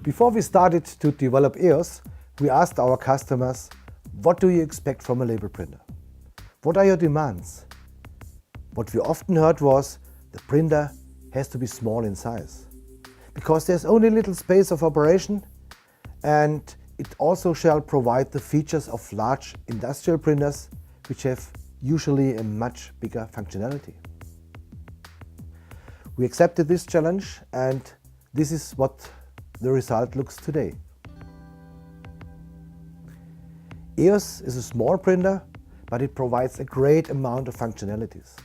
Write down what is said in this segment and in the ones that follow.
Before we started to develop EOS, we asked our customers, what do you expect from a label printer? What are your demands? What we often heard was, the printer has to be small in size, because there's only little space of operation, and it also shall provide the features of large industrial printers, which have usually a much bigger functionality. We accepted this challenge, and this is what the result looks today. EOS is a small printer, but it provides a great amount of functionalities.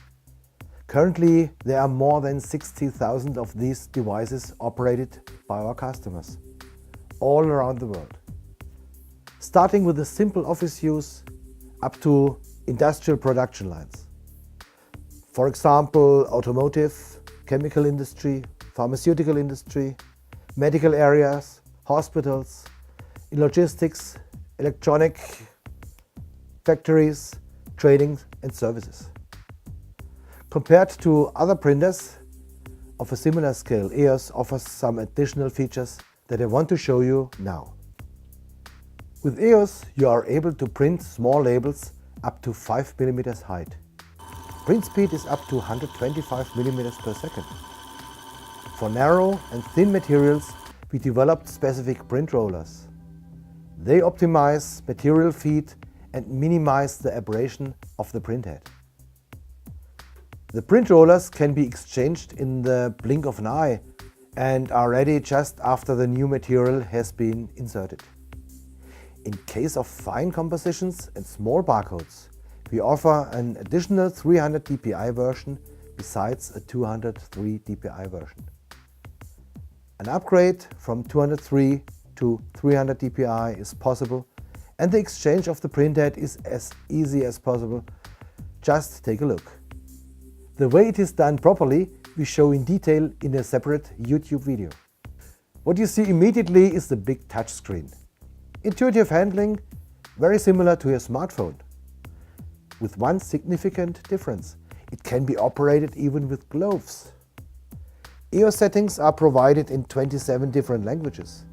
Currently, there are more than 60,000 of these devices operated by our customers, all around the world. Starting with the simple office use up to industrial production lines. For example, automotive, chemical industry, pharmaceutical industry, medical areas, hospitals, in logistics, electronic factories, trading and services. Compared to other printers of a similar scale, EOS offers some additional features that I want to show you now. With EOS, you are able to print small labels up to 5 mm height. Print speed is up to 125 mm per second. For narrow and thin materials, we developed specific print rollers. They optimize material feed and minimize the aberration of the printhead. The print rollers can be exchanged in the blink of an eye and are ready just after the new material has been inserted. In case of fine compositions and small barcodes, we offer an additional 300 dpi version besides a 203 dpi version. An upgrade from 203 to 300 dpi is possible, and the exchange of the printhead is as easy as possible. Just take a look. The way it is done properly, we show in detail in a separate YouTube video. What you see immediately is the big touchscreen. Intuitive handling, very similar to your smartphone. With one significant difference: it can be operated even with gloves. EOS settings are provided in 27 different languages.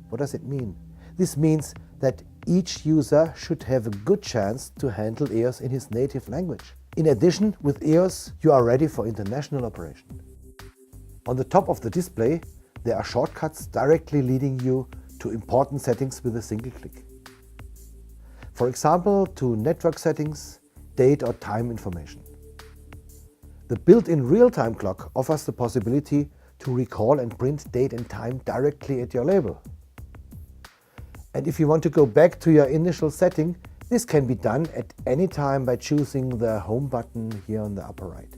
What does it mean? This means that each user should have a good chance to handle EOS in his native language. In addition, with EOS, you are ready for international operation. On the top of the display, there are shortcuts directly leading you to important settings with a single click. For example, to network settings, date or time information. The built-in real-time clock offers the possibility to recall and print date and time directly at your label. And if you want to go back to your initial setting, this can be done at any time by choosing the Home button here on the upper right.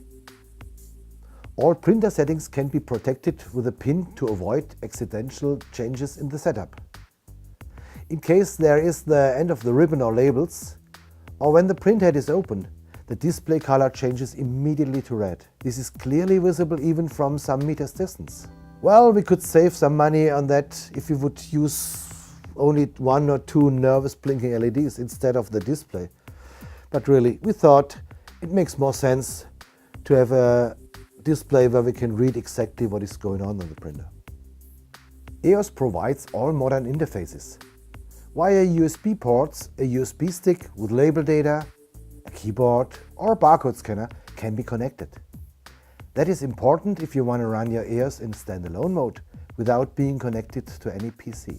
All printer settings can be protected with a pin to avoid accidental changes in the setup. In case there is the end of the ribbon or labels, or when the printhead is open, the display color changes immediately to red. This is clearly visible even from some meters distance. Well, we could save some money on that if we would use only 1 or 2 nervous blinking LEDs instead of the display. But really, we thought it makes more sense to have a display where we can read exactly what is going on the printer. EOS provides all modern interfaces. Via USB ports, a USB stick with label data, a keyboard or a barcode scanner can be connected. That is important if you want to run your EOS in standalone mode without being connected to any PC.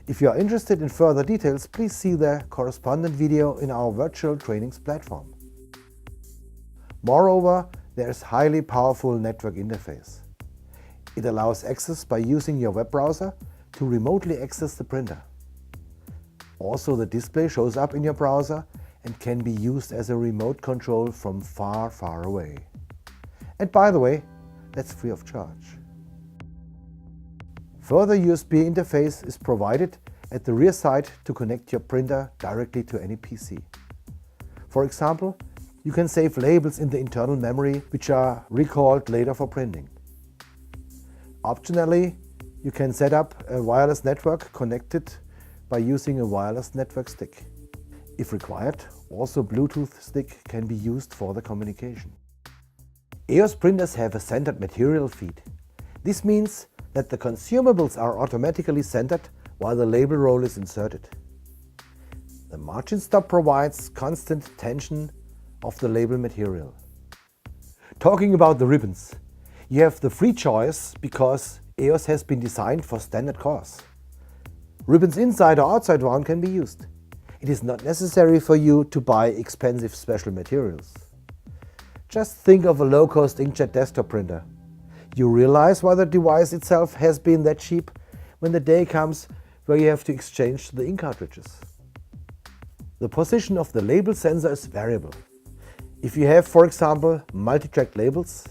If you are interested in further details, please see the correspondent video in our virtual trainings platform. Moreover, there is highly powerful network interface. It allows access by using your web browser to remotely access the printer. Also, the display shows up in your browser and can be used as a remote control from far, far away. And by the way, that's free of charge. Further USB interface is provided at the rear side to connect your printer directly to any PC. For example, you can save labels in the internal memory which are recalled later for printing. Optionally, you can set up a wireless network connected by using a wireless network stick. If required, also Bluetooth stick can be used for the communication. EOS printers have a centered material feed. This means that the consumables are automatically centered while the label roll is inserted. The margin stop provides constant tension of the label material. Talking about the ribbons, you have the free choice because EOS has been designed for standard cores. Ribbons inside or outside wound can be used. It is not necessary for you to buy expensive special materials. Just think of a low-cost inkjet desktop printer. You realize why the device itself has been that cheap when the day comes where you have to exchange the ink cartridges. The position of the label sensor is variable. If you have, for example, multi-track labels,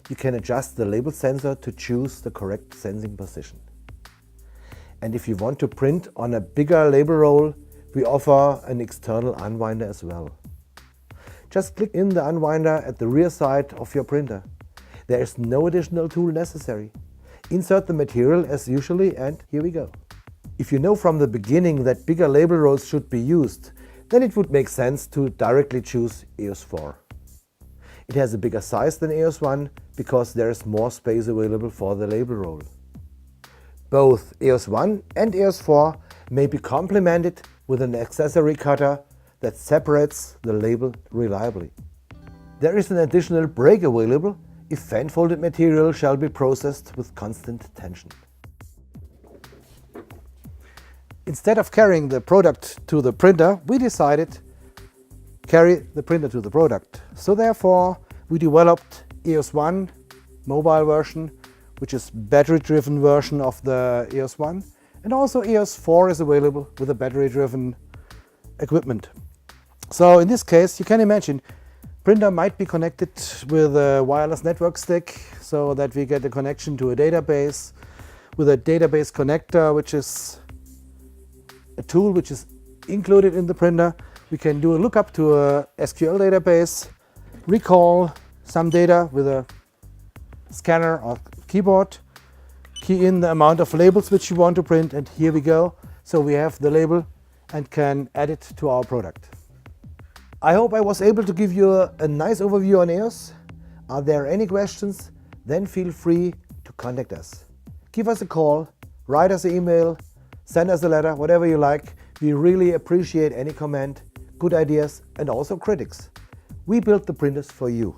you can adjust the label sensor to choose the correct sensing position. And if you want to print on a bigger label roll, we offer an external unwinder as well. Just click in the unwinder at the rear side of your printer. There is no additional tool necessary. Insert the material as usually and here we go. If you know from the beginning that bigger label rolls should be used, then it would make sense to directly choose EOS4. It has a bigger size than EOS1 because there is more space available for the label roll. Both EOS1 and EOS4 may be complemented with an accessory cutter that separates the label reliably. There is an additional brake available if fan-folded material shall be processed with constant tension. Instead of carrying the product to the printer, we decided carry the printer to the product. So therefore, we developed EOS1 mobile version, which is battery-driven version of the EOS1, and also EOS4 is available with a battery-driven equipment. So in this case, you can imagine, printer might be connected with a wireless network stick so that we get a connection to a database with a database connector, which is a tool which is included in the printer. We can do a lookup to a SQL database, recall some data with a scanner or keyboard, key in the amount of labels which you want to print, and here we go. So we have the label and can add it to our product. I hope I was able to give you a nice overview on EOS. Are there any questions? Then feel free to contact us. Give us a call, write us an email, send us a letter, whatever you like. We really appreciate any comment, good ideas and also critics. We build the printers for you.